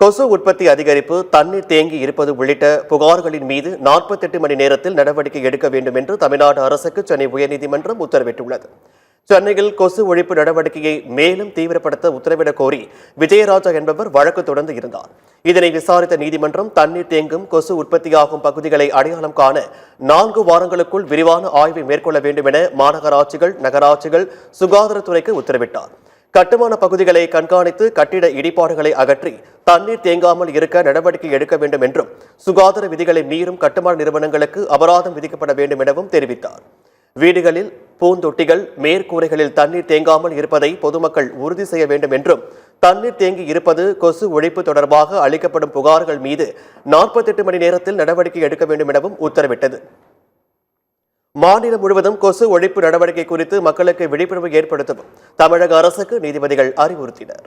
கொசு உற்பத்தி அதிகரிப்பு, தண்ணீர் தேங்கி இருப்பது உள்ளிட்ட புகார்களின் மீது 48 மணி நேரத்தில் நடவடிக்கை எடுக்க வேண்டும் என்று தமிழ்நாடு அரசுக்கு சென்னை உயர்நீதிமன்றம் உத்தரவிட்டுள்ளது. சென்னையில் கொசு ஒழிப்பு நடவடிக்கையை மேலும் தீவிரப்படுத்த உத்தரவிடக் கோரி விஜயராஜா என்பவர் வழக்கு தொடர்ந்து இருந்தார். இதனை விசாரித்த நீதிமன்றம் தண்ணீர் தேங்கும், கொசு உற்பத்தியாகும் பகுதிகளை அடையாளம் காண 4 வாரங்களுக்குள் விரிவான ஆய்வை மேற்கொள்ள வேண்டும் என மாநகராட்சிகள், நகராட்சிகள், சுகாதாரத்துறைக்கு உத்தரவிட்டார். கட்டுமான பகுதிகளை கண்காணித்து கட்டிட இடிபாடுகளை அகற்றி தண்ணீர் தேங்காமல் இருக்க நடவடிக்கை எடுக்க வேண்டும் என்றும், சுகாதார விதிகளை மீறும் கட்டுமான நிறுவனங்களுக்கு அபராதம் விதிக்கப்பட வேண்டும் எனவும் தெரிவித்தார். வீடுகளில் பூந்தொட்டிகள், மேற்கூரைகளில் தண்ணீர் தேங்காமல் இருப்பதை பொதுமக்கள் உறுதி செய்ய வேண்டும் என்றும், தண்ணீர் தேங்கி இருப்பது, கொசு ஒழிப்பு தொடர்பாக அளிக்கப்படும் புகார்கள் மீது 48 மணி நேரத்தில் நடவடிக்கை எடுக்க வேண்டும் எனவும் உத்தரவிட்டது. மாநிலம் முழுவதும் கொசு ஒழிப்பு நடவடிக்கை குறித்து மக்களுக்கு விழிப்புணர்வு ஏற்படுத்தவும் தமிழக அரசுக்கு நீதிபதிகள் அறிவுறுத்தினர்.